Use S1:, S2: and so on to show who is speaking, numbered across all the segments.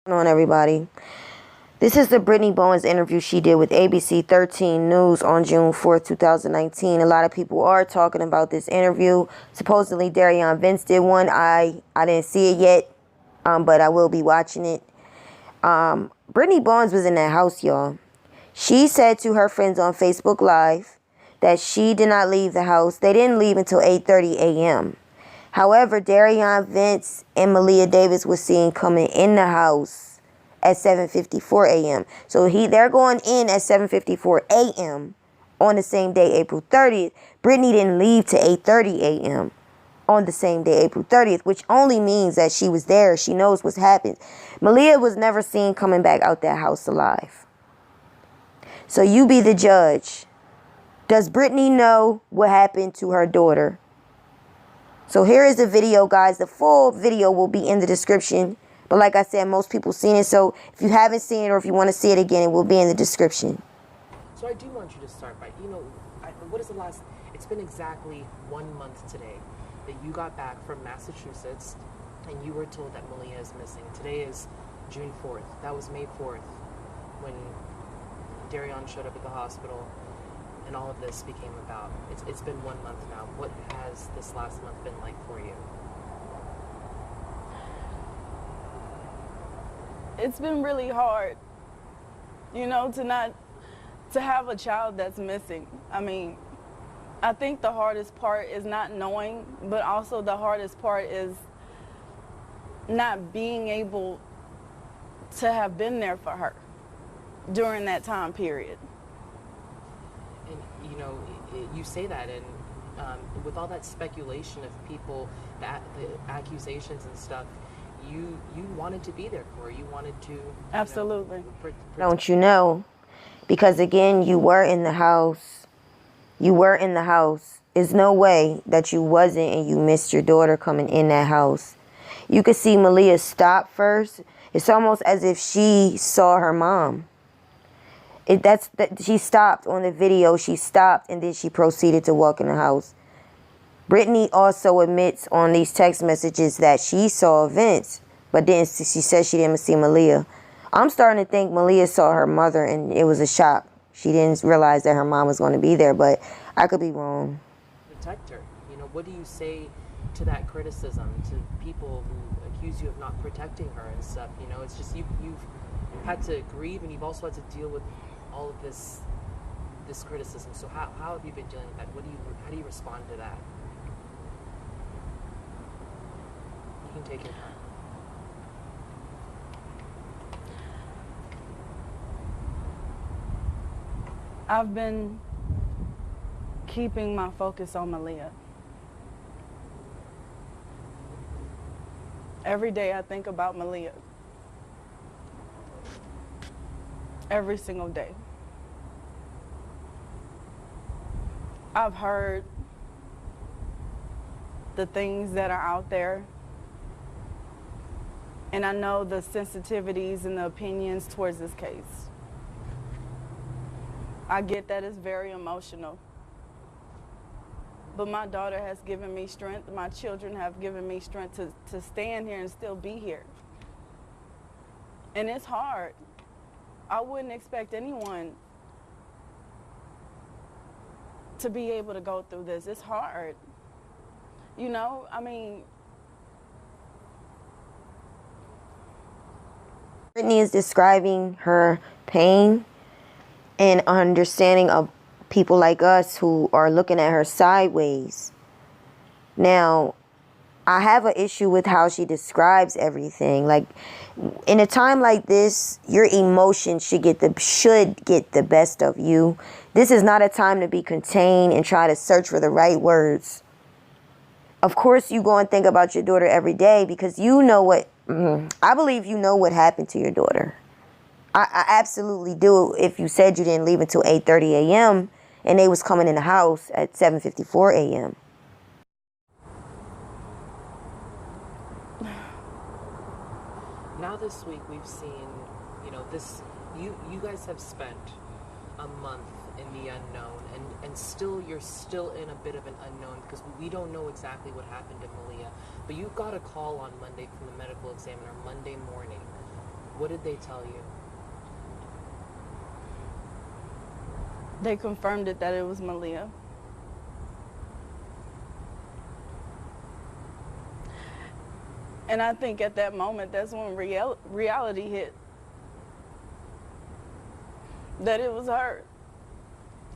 S1: On everybody. This is the Brittany Bowens interview she did with ABC13 News on June 4th, 2019. A lot of people are talking about this interview. Supposedly Darion Vince did one. I didn't see it yet, but I will be watching it. Brittany Bowens was in that house, y'all. She said to her friends on Facebook Live that she did not leave the house. They didn't leave until 8:30 a.m. However, Darion Vince and Malia Davis was seen coming in the house at 7:54 a.m. So they're going in at 7:54 a.m. on the same day, April 30th. Brittany didn't leave to 8:30 a.m. on the same day, April 30th, which only means that she was there. She knows what's happened. Malia was never seen coming back out that house alive. So you be the judge. Does Brittany know what happened to her daughter? So here is the video, guys. The full video will be in the description. But like I said, most people seen it. So if you haven't seen it or if you want to see it again, it will be in the description.
S2: So I do want you to start by, what is the last, it's been exactly 1 month today that you got back from Massachusetts and you were told that Malia is missing. Today is June 4th. That was May 4th when Darion showed up at the hospital and all of this became about. It's been 1 month now. What has this last month been like for you?
S3: It's been really hard, to have a child that's missing. I mean, I think the hardest part is not knowing, but also the hardest part is not being able to have been there for her during that time period.
S2: And, you say that, and with all that speculation of people, the accusations and stuff, you wanted to be there for her. You wanted to...
S3: Absolutely.
S1: Don't you know? Because, again, you were in the house. You were in the house. There's no way that you wasn't and you missed your daughter coming in that house. You could see Malia stop first. It's almost as if she saw her mom. She stopped on the video. She stopped and then she proceeded to walk in the house. Brittany also admits on these text messages that she saw Vince, but then she says she didn't see Malia. I'm starting to think Malia saw her mother and it was a shock. She didn't realize that her mom was going to be there, but I could be wrong.
S2: Protect her. What do you say to that criticism, to people who accuse you of not protecting her and stuff? It's just you've had to grieve and you've also had to deal with all of this criticism. So how have you been dealing with that? How do you respond to that? You can take your time.
S3: I've been keeping my focus on Malia. Every day I think about Malia. Every single day. I've heard the things that are out there, and I know the sensitivities and the opinions towards this case. I get that it's very emotional, but my daughter has given me strength. My children have given me strength to stand here and still be here. And it's hard. I wouldn't expect anyone to be able to go through this. It's hard.
S1: Brittany is describing her pain and understanding of people like us who are looking at her sideways. Now, I have an issue with how she describes everything. Like, in a time like this, your emotions should get the best of you. This is not a time to be contained and try to search for the right words. Of course, you go and think about your daughter every day because you know what, I believe you know what happened to your daughter. I absolutely do. If you said you didn't leave until 8:30 a.m. and they was coming in the house at 7:54 a.m.
S2: Now this week we've seen, you guys have spent a month in the unknown, and still you're still in a bit of an unknown because we don't know exactly what happened to Malia. But you got a call on Monday from the medical examiner Monday morning What did they tell you?
S3: They confirmed it that it was Malia. And I think at that moment, that's when reality hit. That it was her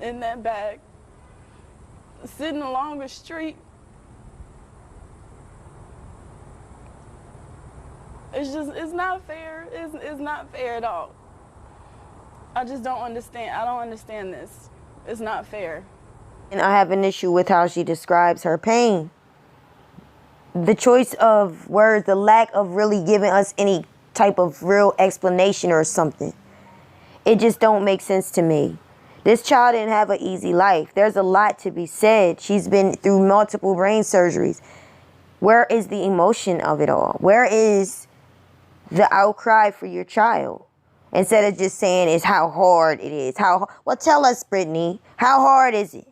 S3: in that bag, sitting along the street. It's not fair. It's not fair at all. I just don't understand. I don't understand this. It's not fair.
S1: And I have an issue with how she describes her pain. The choice of words, the lack of really giving us any type of real explanation or something. It just don't make sense to me. This child didn't have an easy life. There's a lot to be said. She's been through multiple brain surgeries. Where is the emotion of it all? Where is the outcry for your child? Instead of just saying it's how hard it is. Well, tell us, Brittany, how hard is it?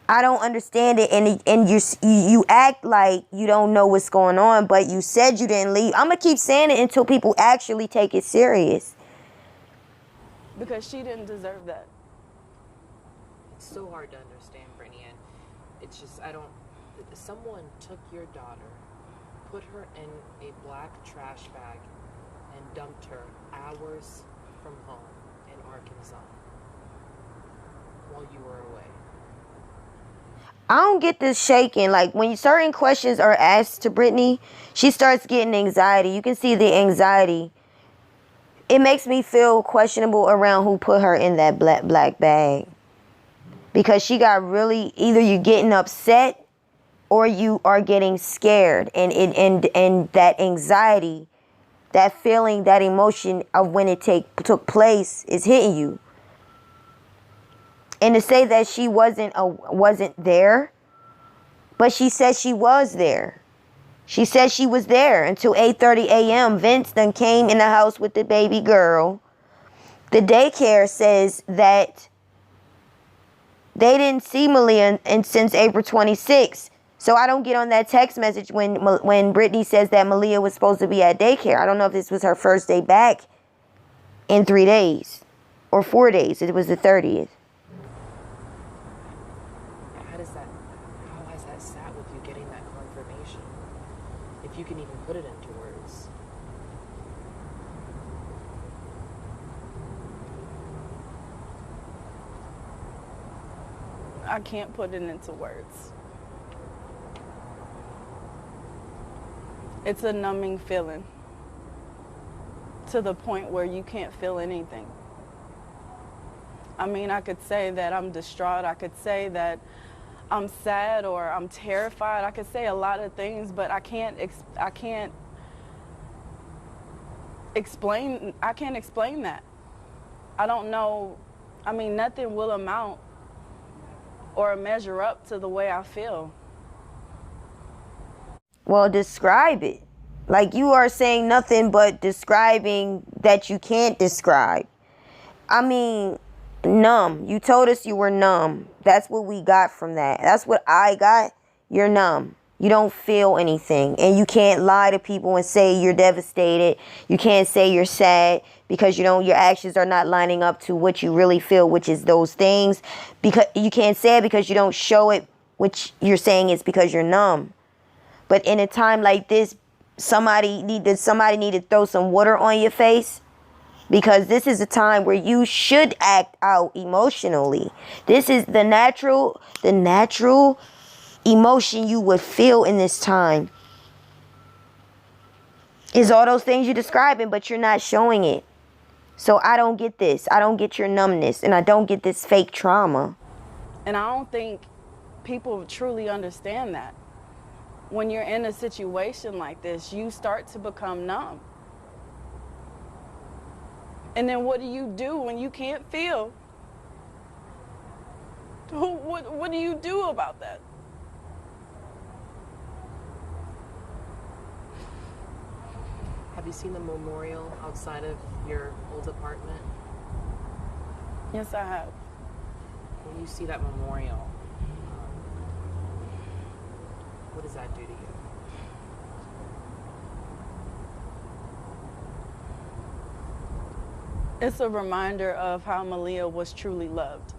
S1: I don't understand it, and you act like you don't know what's going on, but you said you didn't leave. I'm going to keep saying it until people actually take it serious.
S3: Because she didn't deserve that.
S2: It's so hard to understand, Brittany, and it's just, someone took your daughter, put her in a black trash bag, and dumped her hours from home in Arkansas while you were away.
S1: I don't get this shaking. Like, when certain questions are asked to Brittany, she starts getting anxiety. You can see the anxiety. It makes me feel questionable around who put her in that black bag. Because she got really, either you're getting upset or you are getting scared. And that anxiety, that feeling, that emotion of when it took place is hitting you. And to say that she wasn't there, but she said she was there. She said she was there until 8:30 a.m. Vince then came in the house with the baby girl. The daycare says that they didn't see Malia since April 26th. So I don't get on that text message when Brittany says that Malia was supposed to be at daycare. I don't know if this was her first day back in 3 days or 4 days. It was the 30th.
S2: How has that sat with you, getting that confirmation? If you can even put it into words.
S3: I can't put it into words. It's a numbing feeling to the point where you can't feel anything. I mean, I could say that I'm distraught. I could say that I'm sad or I'm terrified. I could say a lot of things, but I can't explain that. I don't know. I mean, nothing will amount or measure up to the way I feel.
S1: Well, describe it. Like, you are saying nothing but describing that you can't describe. I mean, numb. You told us you were numb. That's what we got from that. That's what I got. You're numb. You don't feel anything. And you can't lie to people and say you're devastated. You can't say you're sad because your actions are not lining up to what you really feel, which is those things. Because you can't say it because you don't show it, which you're saying is because you're numb. But in a time like this, somebody need to throw some water on your face, because this is a time where you should act out emotionally. This is the natural emotion you would feel in this time. Is all those things you're describing, but you're not showing it. So I don't get this. I don't get your numbness, and I don't get this fake trauma.
S3: And I don't think people truly understand that. When you're in a situation like this, you start to become numb. And then what do you do when you can't feel? What do you do about that?
S2: Have you seen the memorial outside of your old apartment?
S3: Yes, I have.
S2: When you see that memorial, what does that do to you?
S3: It's a reminder of how Malia was truly loved.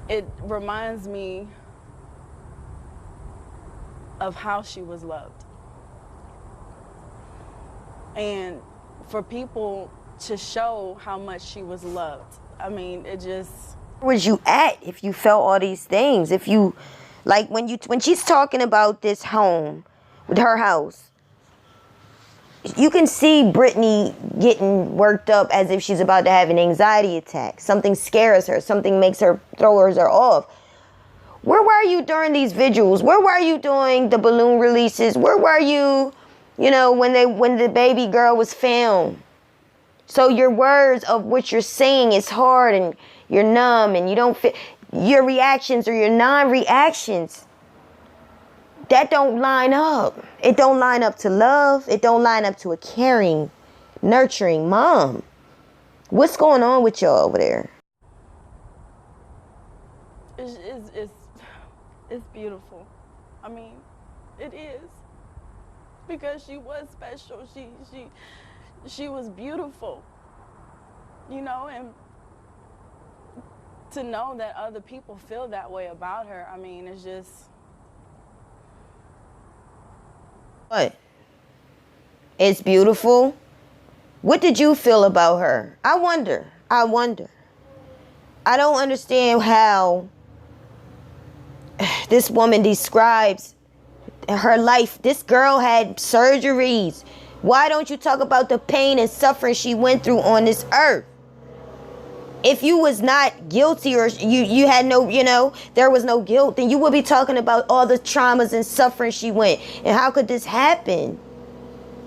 S3: It reminds me of how she was loved. And for people to show how much she was loved, I mean, it just...
S1: Where was you at if you felt all these things? If you, like, when she's talking about this home, with her house, you can see Brittany getting worked up as if she's about to have an anxiety attack. Something scares her. Something makes her throws her off. Where were you during these vigils? Where were you doing the balloon releases? Where were you, when the baby girl was found? So your words of what you're saying is hard and you're numb and you don't fit. Your reactions or your non-reactions, that don't line up. It don't line up to love. It don't line up to a caring, nurturing mom. What's going on with y'all over there?
S3: It's beautiful. I mean, it is. Because she was special. She was beautiful. And to know that other people feel that way about her, I mean, it's just...
S1: What? It's beautiful. What did you feel about her? I wonder. I don't understand how this woman describes her life. This girl had surgeries. Why don't you talk about the pain and suffering she went through on this earth? If you was not guilty or you had no, there was no guilt, then you would be talking about all the traumas and suffering she went. And how could this happen?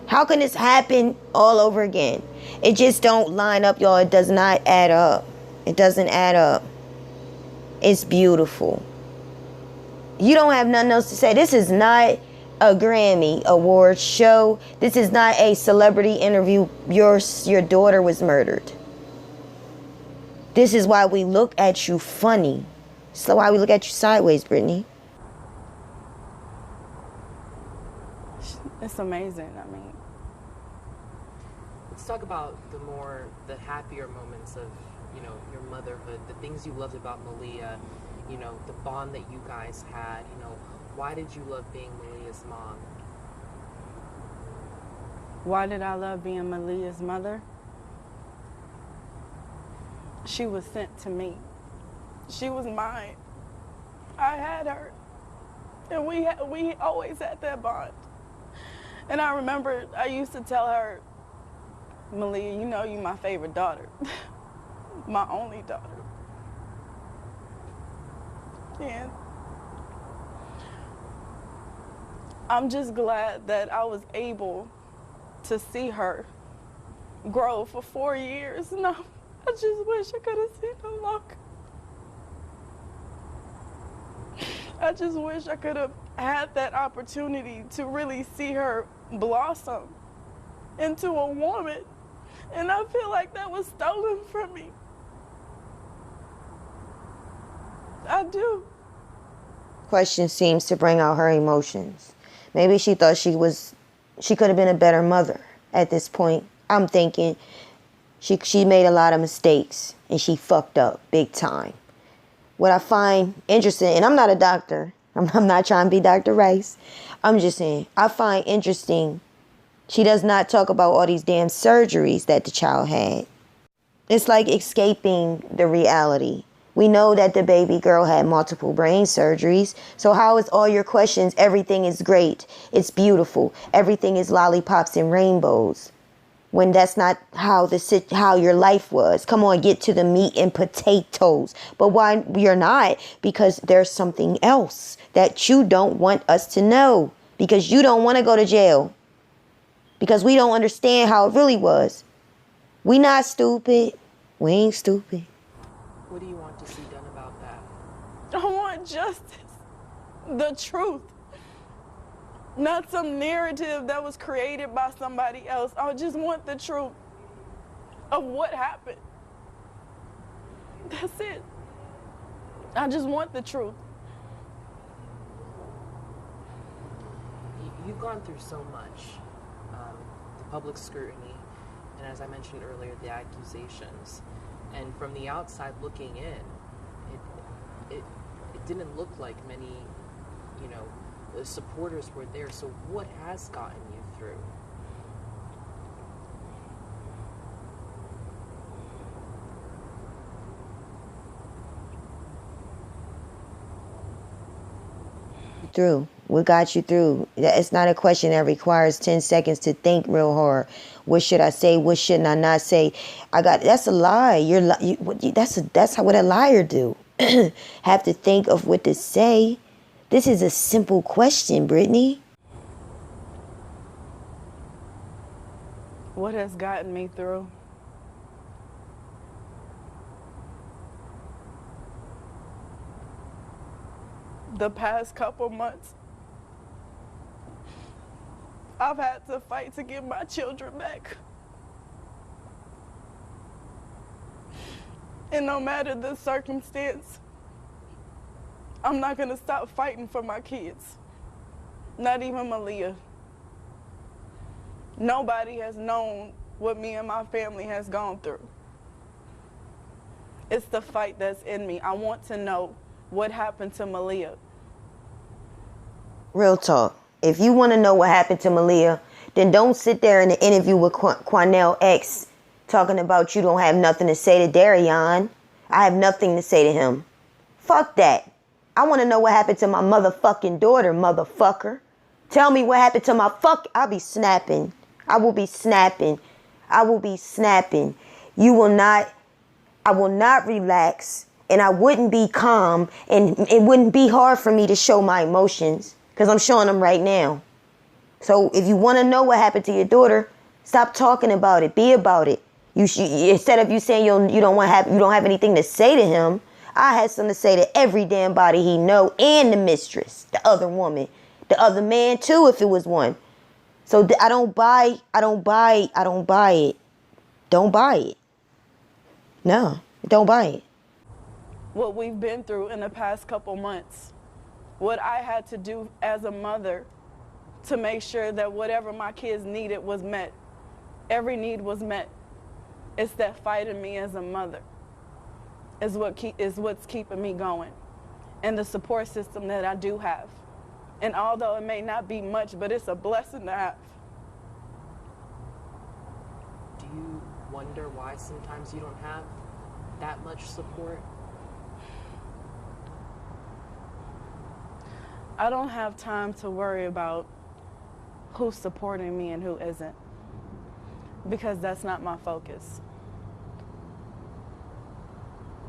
S1: How can this happen all over again? It just don't line up, y'all. It does not add up. It doesn't add up. It's beautiful. You don't have nothing else to say. This is not a Grammy Award show. This is not a celebrity interview. Your daughter was murdered. This is why we look at you funny. This is why we look at you sideways, Brittany.
S3: It's amazing. I mean,
S2: let's talk about the happier moments of, your motherhood, the things you loved about Malia, the bond that you guys had. Why did you love being Malia's mom?
S3: Why did I love being Malia's mother? She was sent to me. She was mine. I had her. And we always had that bond. And I remember I used to tell her, Malia, you're my favorite daughter. My only daughter. And I'm just glad that I was able to see her grow for 4 years. And I just wish I could have seen her longer. I just wish I could have had that opportunity to really see her blossom into a woman. And I feel like that was stolen from me. I do.
S1: Question seems to bring out her emotions. Maybe she thought she could have been a better mother at this point. I'm thinking she made a lot of mistakes and she fucked up big time. What I find interesting, and I'm not a doctor. I'm not trying to be Dr. Rice. I'm just saying, I find interesting, she does not talk about all these damn surgeries that the child had. It's like escaping the reality. We know that the baby girl had multiple brain surgeries. So how is all your questions, everything is great, it's beautiful, everything is lollipops and rainbows, when that's not how your life was? Come on, get to the meat and potatoes. But why you're not? Because there's something else that you don't want us to know. Because you don't want to go to jail. Because we don't understand how it really was. We not stupid. We ain't stupid.
S2: What do you want to see done about that?
S3: I want justice. The truth. Not some narrative that was created by somebody else. I just want the truth of what happened. That's it. I just want the truth.
S2: You've gone through so much. The public scrutiny, and as I mentioned earlier, the accusations. And from the outside looking in, it didn't look like many, you know, the supporters were there. So what has gotten you through?
S1: Through. What got you through? It's not a question that requires 10 seconds to think real hard. What should I say? What shouldn't I not say? That's a lie. That's what a liar do. Have to think of what to say. This is a simple question, Brittany.
S3: What has gotten me through? The past couple months, I've had to fight to get my children back. And no matter the circumstance, I'm not gonna stop fighting for my kids. Not even Malia. Nobody has known what me and my family has gone through. It's the fight that's in me. I want to know what happened to Malia.
S1: Real talk. If you want to know what happened to Malia, then don't sit there in the interview with Quanell X talking about you don't have nothing to say to Darion. I have nothing to say to him. Fuck that. I want to know what happened to my motherfucking daughter, motherfucker. Tell me what happened to my I'll be snapping. I will be snapping. I will be snapping. I will not relax, and I wouldn't be calm, and it wouldn't be hard for me to show my emotions because I'm showing them right now. So if you want to know what happened to your daughter, stop talking about it. Be about it. Instead of you saying you don't have anything to say to him, I had something to say to every damn body he know, and the mistress, the other woman, the other man too, if it was one. So I don't buy it. Don't buy it. No, don't buy it.
S3: What we've been through in the past couple months, what I had to do as a mother to make sure that whatever my kids needed was met. Every need was met. It's that fight in me as a mother is what's keeping me going, and the support system that I do have. And although it may not be much, but it's a blessing to have.
S2: Do you wonder why sometimes you don't have that much support?
S3: I don't have time to worry about who's supporting me and who isn't, because that's not my focus.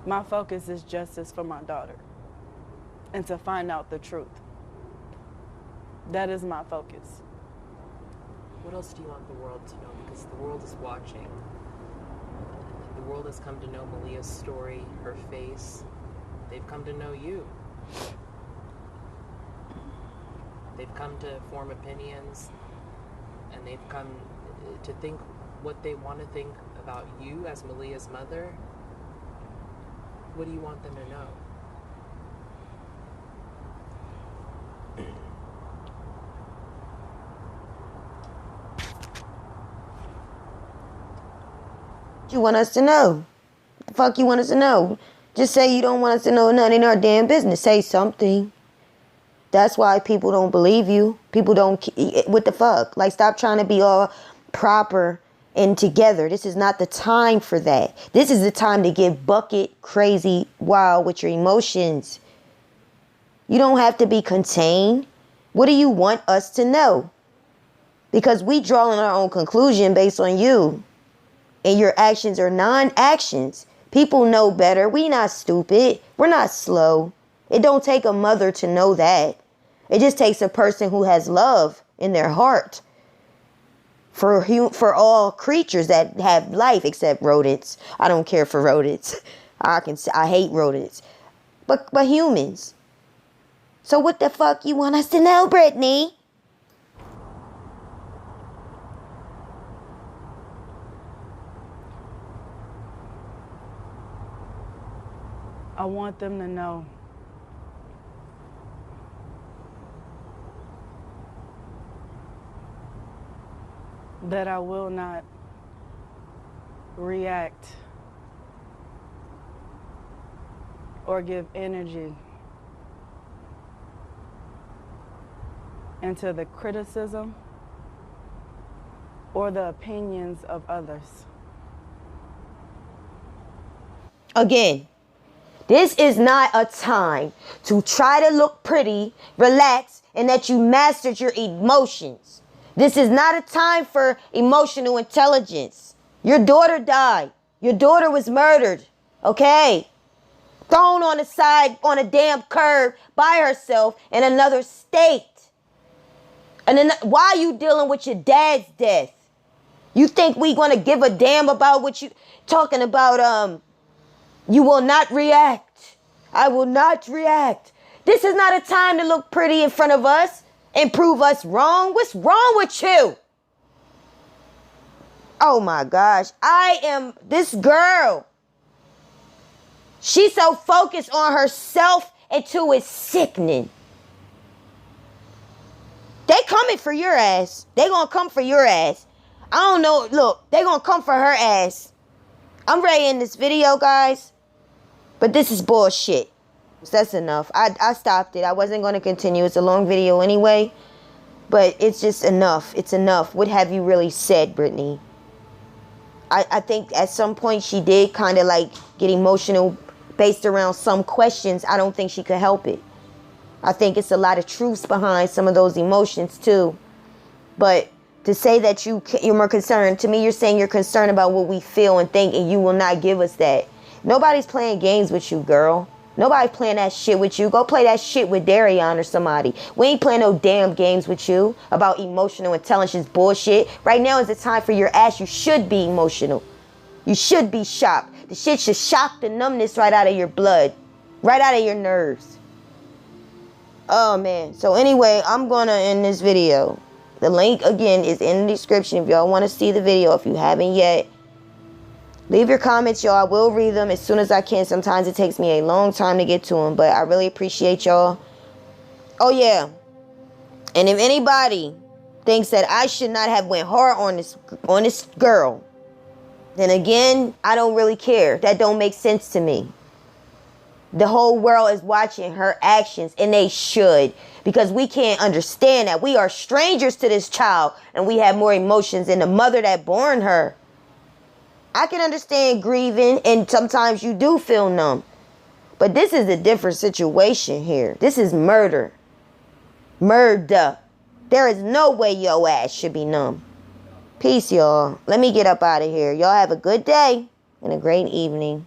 S3: My focus is justice for my daughter and to find out the truth. That is my focus.
S2: What else do you want the world to know? Because the world is watching. The world has come to know Malia's story, her face. They've come to know you. They've come to form opinions, and they've come to think what they want to think about you as Malia's mother. What do you want them to know?
S1: You want us to know? The fuck you want us to know? Just say you don't want us to know none in our damn business. Say something. That's why people don't believe you. People don't. What the fuck? Like, stop trying to be all proper and together. This is not the time for that. This is the time to get bucket crazy wild with your emotions. You don't have to be contained. What do you want us to know? Because we drawing our own conclusion based on you. And your actions are non-actions. People know better. We not stupid. We're not slow. It don't take a mother to know that. It just takes a person who has love in their heart. For all creatures that have life, except rodents. I don't care for rodents. I hate rodents. But humans. So what the fuck you want us to know, Brittany?
S3: I want them to know that I will not react or give energy into the criticism or the opinions of others.
S1: Again, this is not a time to try to look pretty, relax, and that you mastered your emotions. This is not a time for emotional intelligence. Your daughter died. Your daughter was murdered. Okay? Thrown on the side on a damn curb by herself in another state. And then why are you dealing with your dad's death? You think we gonna give a damn about what you talking about? You will not react. I will not react. This is not a time to look pretty in front of us and prove us wrong. What's wrong with you? Oh my gosh. This girl. She's so focused on herself until it's sickening. They coming for your ass. They gonna come for your ass. I don't know. Look, they gonna come for her ass. I'm ready in this video, guys. But this is bullshit. So that's enough. I stopped it. I wasn't going to continue. It's a long video anyway. But it's just enough. It's enough. What have you really said, Brittany? I think at some point she did kind of like get emotional based around some questions. I don't think she could help it. I think it's a lot of truths behind some of those emotions too. But to say that you're more concerned, to me you're saying you're concerned about what we feel and think, and you will not give us that. Nobody's playing games with you, girl. Nobody's playing that shit with you. Go play that shit with Darion or somebody. We ain't playing no damn games with you about emotional intelligence bullshit. Right now is the time for your ass. You should be emotional. You should be shocked. The shit should shock the numbness right out of your blood. Right out of your nerves. Oh, man. So anyway, I'm going to end this video. The link, again, is in the description if y'all want to see the video. If you haven't yet, leave your comments, y'all. I will read them as soon as I can. Sometimes it takes me a long time to get to them, but I really appreciate y'all. Oh, yeah. And if anybody thinks that I should not have went hard on this girl, then again, I don't really care. That don't make sense to me. The whole world is watching her actions, and they should, because we can't understand that. We are strangers to this child, and we have more emotions than the mother that born her. I can understand grieving, and sometimes you do feel numb. But this is a different situation here. This is murder. Murder. There is no way your ass should be numb. Peace, y'all. Let me get up out of here. Y'all have a good day and a great evening.